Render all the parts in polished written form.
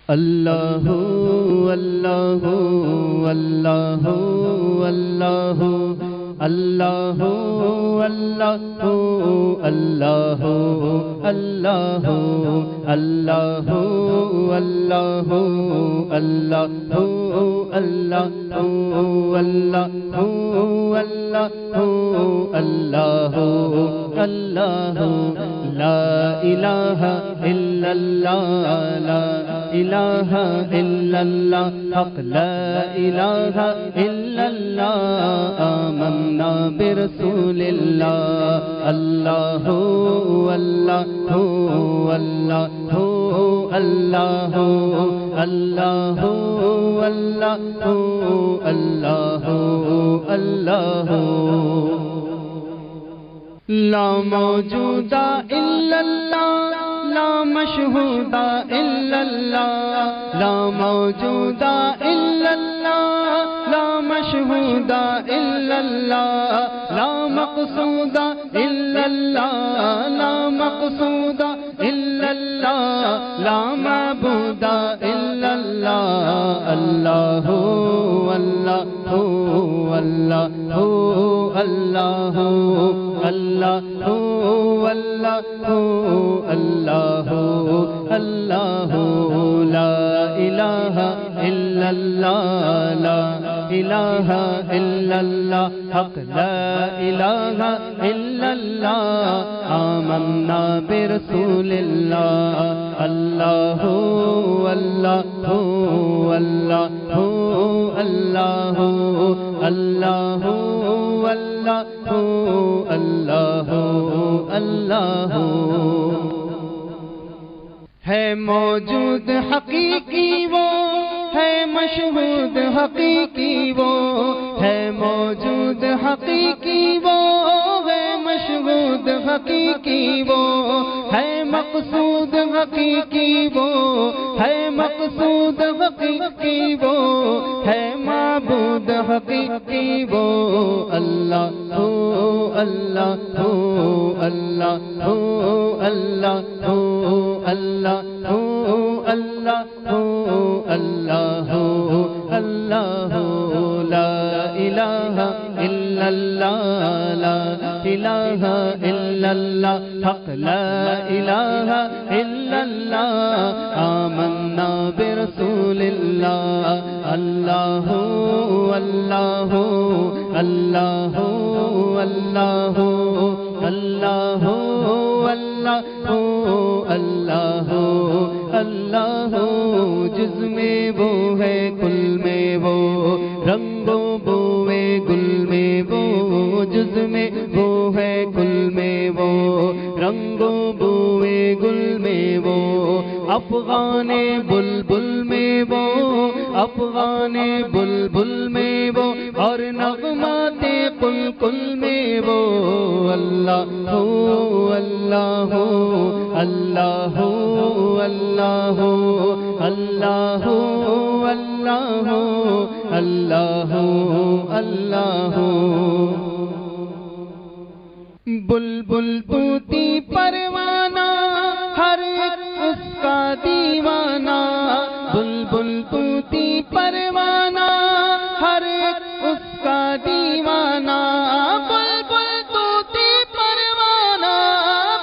اللہ اللہ اللہ اللہ اللہ اللہ اللہ اللہ اللہ اللہ اللہ اللہ اللہ لا الہ الا اللہ لا الہ الا اللہ حق لا الہ الا اللہ آمنا برسول اللہ اللہ اللہ اللہ اللہ اللہ اللہ اللہ لا موجود الا اللہ لا مشہود الا اللہ لا موجود الا اللہ لا مشہود الا اللہ لا مقصود الا اللہ لا مقصود الا اللہ لا معبود الا اللہ اللہ اللہ اللہ اللہ اللہ اللہ اللہ لا الہ الا اللہ لا الہ الا اللہ حق لا الہ الا اللہ آمنا برسول اللہ اللہ اللہ اللہ اللہ اللہ اللہ اللہ ہے موجود حقیقی وہ ہے مشہود حقیقی وہ ہے موجود حقیقی وہ ہے مشہود حقیقی وہ ہے مقصود حقیقی وہ ہے مقصود حقیقی وہ ہے معبود حقیقی وہ اللہ اللہ اللہ اللہ اللہ اللہ اللہ لا الہ الا اللہ لا الہ الا اللہ حق لا الہ الا اللہ آمنا برسول اللہ اللہ اللہ اللہ اللہ اللہ اللہ اللہ جز میں وہ ہے کل میں وہ رنگوں بوئے گل میں وہ جز میں وہ ہے کل میں وہ رنگوں بوئے گل میں وہ افغان بلبل میں وہ افغان بلبل میں وہ اور نغمات قلقل میں وہ اللہ اللہ اللہ اللہ اللہ اللہ اللہ بلبل طوطی پروانہ ہر ایک اس کا دیوانہ بلبل طوطی پروانہ ہر ایک اس کا دیوانہ بلبل طوطی پروانہ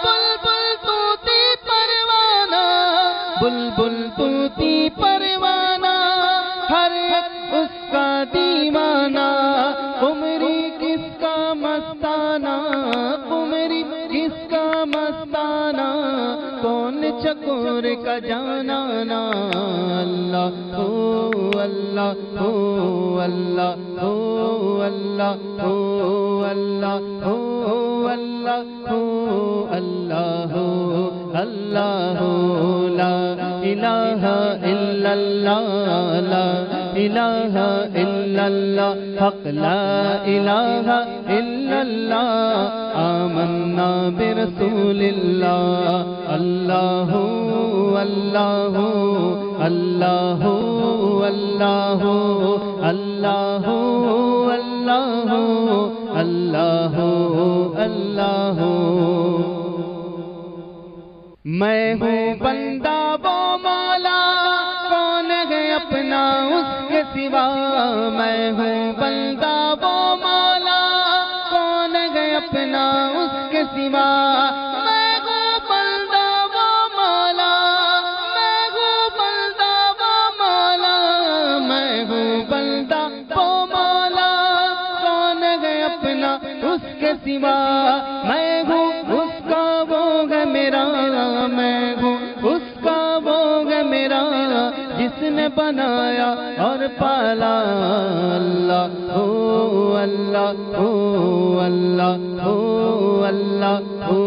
بلبل طوطی پروانہ بلبل طوطی پروانہ ہر ایک اس کا دیوانہ عمری کس کا مستانہ عمری کس کا مستانہ کون چکور کا جانانا اللہ اللہ اللہ اللہ اللہ اللہ اللہ لا الہ الا اللہ لا الہ الا اللہ حق لا الہ الا اللہ آمنا برسول اللہ اللہ اللہ اللہ اللہ اللہ اللہ اللہ اللہ میں ہوں بندہ وہ مولا اس کے سوا، میں ہوں بندہ وہ مولا کون ہے اپنا اس کے سوا، میں ہوں بندہ وہ مولا، میں ہوں بندہ وہ مولا، میں ہوں بندہ وہ مولا کون ہے اپنا اس کے سوا، میں ہوں اس کا وہ ہے میرا، میں ہوں اس کا وہ ہے میرا جس نے بنایا اور پالا، اللہ ہو اللہ ہو اللہ ہو اللہ ہو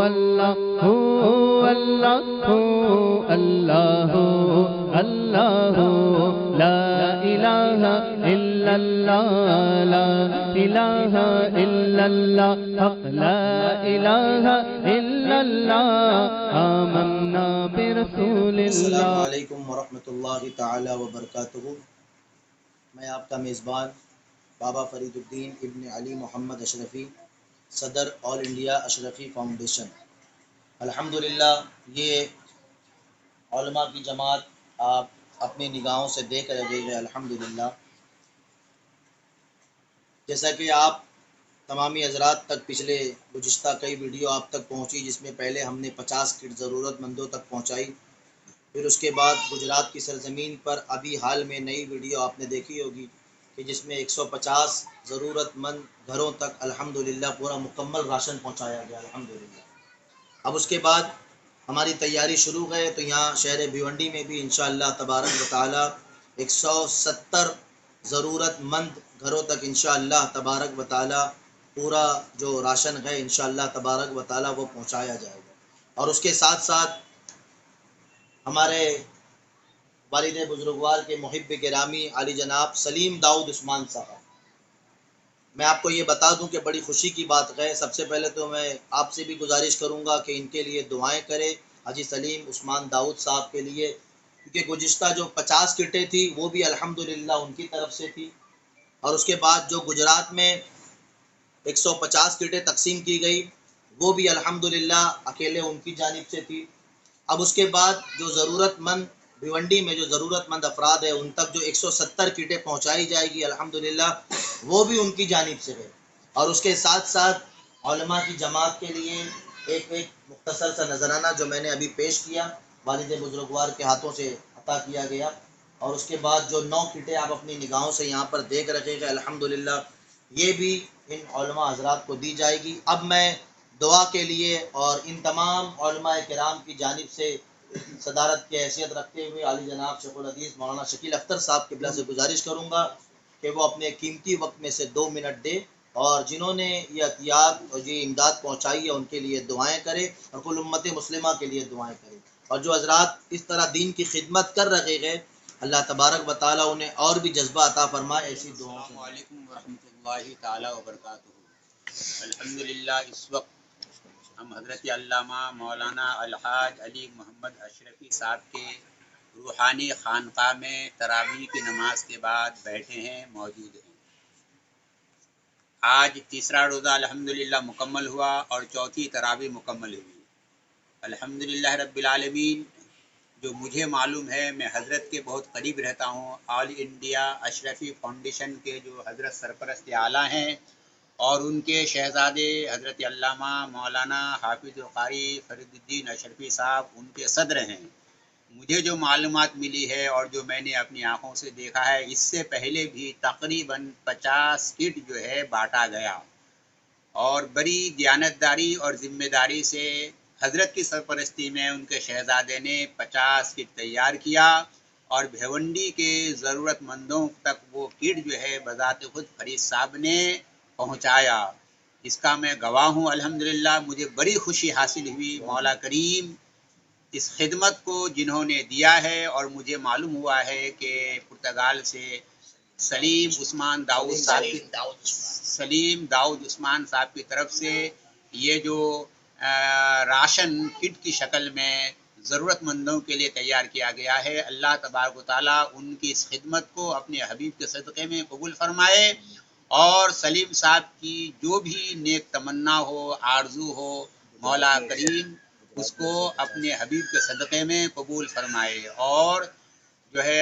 اللہ ہو اللہ ہو اللہ ہو اللہ ہو، لا الہ الا اللہ لا الہ الا اللہ لا الہ الا اللہ آمنا برسول السلام اللہ۔ علیکم ورحمۃ اللہ تعالی وبرکاتہ۔ میں آپ کا میزبان بابا فرید الدین ابن علی محمد اشرفی، صدر آل انڈیا اشرفی فاؤنڈیشن۔ الحمدللہ یہ علماء کی جماعت آپ اپنی نگاہوں سے دیکھ رہے ہیں۔ الحمدللہ جیسا کہ آپ تمامی حضرات تک پچھلے گزشتہ کئی ویڈیو آپ تک پہنچی، جس میں پہلے ہم نے 50 کٹ ضرورت مندوں تک پہنچائی، پھر اس کے بعد گجرات کی سرزمین پر ابھی حال میں نئی ویڈیو آپ نے دیکھی ہوگی کہ جس میں 150 ضرورت مند گھروں تک الحمدللہ پورا مکمل راشن پہنچایا گیا الحمدللہ۔ اب اس کے بعد ہماری تیاری شروع ہے، تو یہاں شہر بھیونڈی میں بھی انشاءاللہ تبارک و تعالی 170 ضرورت مند گھروں تک انشاءاللہ تبارک و تعالی پورا جو راشن ہے انشاءاللہ تبارک و تعالی وہ پہنچایا جائے گا۔ اور اس کے ساتھ ساتھ ہمارے والد بزرگوار کے محب گرامی علی جناب سلیم داؤد عثمان صاحب، میں آپ کو یہ بتا دوں کہ بڑی خوشی کی بات ہے، سب سے پہلے تو میں آپ سے بھی گزارش کروں گا کہ ان کے لیے دعائیں کرے، حاجی سلیم عثمان داؤد صاحب کے لیے، کیونکہ گزشتہ جو 50 کٹیں تھی وہ بھی الحمدللہ ان کی طرف سے تھی، اور اس کے بعد جو گجرات میں 150 کٹیں تقسیم کی گئی وہ بھی الحمدللہ اکیلے ان کی جانب سے تھی۔ اب اس کے بعد جو ضرورت مند بھیونڈی میں جو ضرورت مند افراد ہے ان تک جو 170 کٹیں پہنچائی جائے گی الحمدللہ وہ بھی ان کی جانب سے ہے۔ اور اس کے ساتھ ساتھ علماء کی جماعت کے لیے ایک مختصر سا نذرانہ جو میں نے ابھی پیش کیا والد بزرگوار کے ہاتھوں سے عطا کیا گیا، اور اس کے بعد جو 9 کٹیں آپ اپنی نگاہوں سے یہاں پر دیکھ رکھے گا الحمدللہ یہ بھی ان علماء حضرات کو دی جائے گی۔ اب میں دعا کے لیے اور ان تمام علماء کرام کی جانب سے صدارت کی حیثیت رکھتے ہوئے علی جناب شیخ الحدیث مولانا شکیل اختر صاحب قبلہ سے گزارش کروں گا کہ وہ اپنے قیمتی وقت میں سے 2 منٹ دے اور جنہوں نے یہ عطیات اور یہ امداد پہنچائی ہے ان کے لیے دعائیں کرے اور کل امت مسلمہ کے لیے دعائیں کرے، اور جو حضرات اس طرح دین کی خدمت کر رہے ہیں اللہ تبارک و تعالیٰ انہیں اور بھی جذبہ عطا فرمائے۔ ایسی دعاؤں سے السلام علیکم ورحمۃ اللہ تعالی وبرکاتہ۔ الحمدللہ اس وقت ہم حضرت علامہ مولانا الحاج علی محمد اشرفی صاحب کے روحانی خانقاہ میں تراویح کی نماز کے بعد بیٹھے ہیں، موجود ہیں۔ آج تیسرا روزہ الحمدللہ مکمل ہوا اور چوتھی تراویح مکمل ہوئی الحمدللہ رب العالمین۔ جو مجھے معلوم ہے میں حضرت کے بہت قریب رہتا ہوں، آل انڈیا اشرفی فاؤنڈیشن کے جو حضرت سرپرست اعلیٰ ہیں اور ان کے شہزادے حضرت علامہ مولانا حافظ القاری فرید الدین اشرفی صاحب ان کے صدر ہیں۔ مجھے جو معلومات ملی ہے اور جو میں نے اپنی آنکھوں سے دیکھا ہے، اس سے پہلے بھی تقریباً 50 کٹ جو ہے بانٹا گیا، اور بڑی دیانتداری اور ذمہ داری سے حضرت کی سرپرستی میں ان کے شہزادے نے 50 کٹ تیار کیا اور بھیونڈی کے ضرورت مندوں تک وہ کٹ جو ہے بذات خود فرید صاحب نے پہنچایا۔ اس کا میں گواہ ہوں الحمدللہ۔ مجھے بڑی خوشی حاصل ہوئی، مولا کریم اس خدمت کو جنہوں نے دیا ہے، اور مجھے معلوم ہوا ہے کہ پرتگال سے سلیم داؤد عثمان صاحب کی طرف سے یہ جو راشن کٹ کی شکل میں ضرورت مندوں کے لیے تیار کیا گیا ہے، اللہ تبارک و تعالیٰ ان کی اس خدمت کو اپنے حبیب کے صدقے میں قبول فرمائے، اور سلیم صاحب کی جو بھی نیک تمنا ہو، آرزو ہو، مولا کریم اس کو اپنے حبیب کے صدقے میں قبول فرمائے، اور جو ہے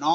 9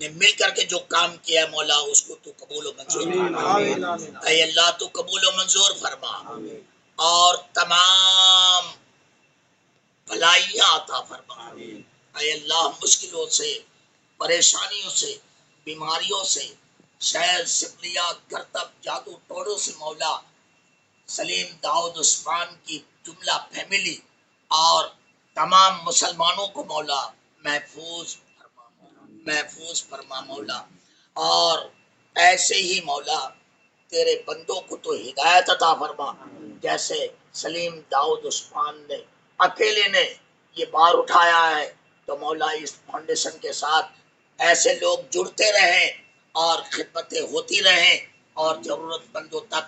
نے مل کر کے جو کام کیا ہے مولا اس کو تو قبول و منظور فرما۔ اے اللہ تو قبول و منظور فرما اور تمام بھلائیاں عطا فرما۔ اے اللہ مشکلوں سے، پریشانیوں سے، بیماریوں سے، شہر سپلیا کرتب جادو ٹوڑوں سے مولا سلیم داؤد عثمان کی جملہ فیملی اور تمام مسلمانوں کو مولا محفوظ فرما مولا۔ اور ایسے ہی مولا تیرے بندوں کو تو ہدایت عطا فرما، جیسے سلیم داؤد عثمان نے اکیلے نے یہ بار اٹھایا ہے، تو مولا اس فاؤنڈیشن کے ساتھ ایسے لوگ جڑتے رہیں اور خدمتیں ہوتی رہیں اور ضرورت مندوں تک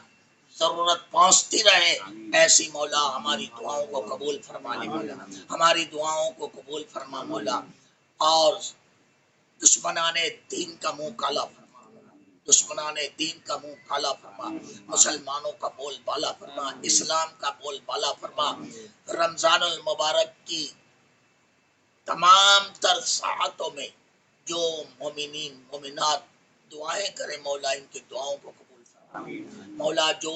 ضرورت پہنچتی رہے۔ ایسی مولا ہماری دعاؤں کو قبول فرما لے مولا، ہماری دعاؤں کو قبول فرما مولا، اور دشمنان دین کا منہ کالا فرما، دشمنان دین کا منہ کالا فرما، مسلمانوں کا بول بالا فرما، اسلام کا بول بالا فرما۔ رمضان المبارک کی تمام تر ساعتوں میں جو مومنین مومنات دعائیں کرے مولا ان کی دعاؤں کو قبول فرما۔ مولا جو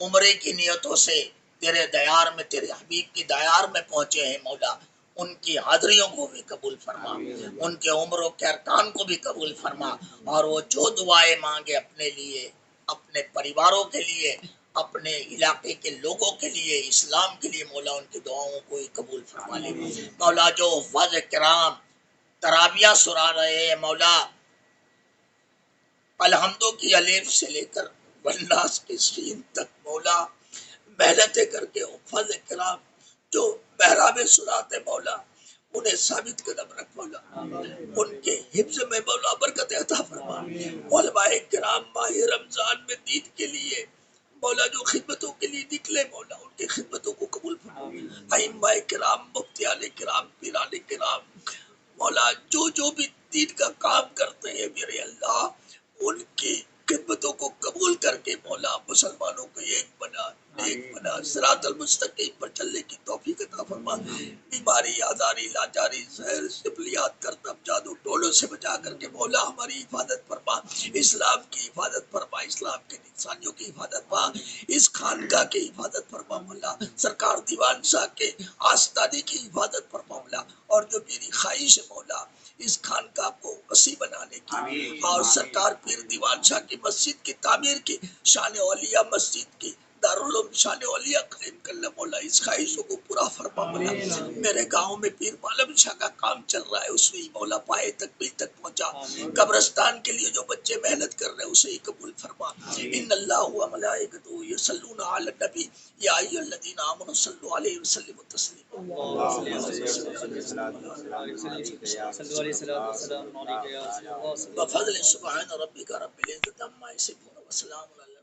عمرے کی نیتوں سے تیرے دیار میں، تیرے حبیب کی دیار میں پہنچے ہیں مولا ان کی حاضریوں کو بھی قبول فرما، ان کے عمروں کے ارکان کو بھی قبول فرما، اور وہ جو دعائیں مانگے اپنے لیے، اپنے پریواروں کے لیے، اپنے علاقے کے لوگوں کے لیے، اسلام کے لیے مولا ان کی دعاؤں کو ہی قبول فرما لے مولا۔ جو حفاظ کرام تراویاں سنا رہے ہیں مولا الحمدوں کی الف سے لے کر والناس کی سین تک مولا محنتیں کر کے حفاظ کرام جو محراب سناتے مولا انہیں ثابت قدم رکھ مولا، ان کے حفظ میں مولا برکت عطا فرما۔ علماء کرام ماہ رمضان میں دین کے لیے مولا جو خدمتوں کے لیے نکلے مولا ان کی خدمتوں کو قبول فرما۔ ائمہ کرام، مفتیان کرام، پیران کرام مولا جو بھی دین کا کام کرتے ہیں میرے اللہ ان کی خدمتوں کو قبول کر کے مولا مسلمانوں کو ایک بنا، نیک بنا، صراط المستقیم پر چلنے کی توفیق عطا فرما۔ بیماری، آزاری، لاچاری، زہر، سپلیات، کرتب، جادو ٹولوں سے بچا کر کے مولا ہماری حفاظت فرما، اسلام کی حفاظت فرما، اسلام کے انسانیوں کی حفاظت فرما، اس خانقاہ کی حفاظت فرما مولا، سرکار دیوان شاہ کے آستانے کی حفاظت فرما مولا، اور جو میری خواہش ہے مولا اس خانقاہ کو وسیع بنانے کی اور سرکار پیر دیوان شاہ کی مسجد کی تعمیر کی، شان اولیاء مسجد کی دارالعلوم شان اولیاء قائم کرنا مولا اس خواہشوں کو پورا فرما مولا۔ میرے گاؤں میں پیر معلم شاہ کا کام چل رہا ہے اسے ہی مولا پائے تکمیل تک پہنچا، قبرستان کے لیے جو بچے محنت کر رہے ہیں اسے ہی قبول فرما۔ ان اللہ و ملائکتہ یصلون علی النبی یا ایھا الذین آمنوا صلوا علیہ وسلموا تسلیما۔ بفضل سبحان ربک رب العزة عما یصفون وسلام علی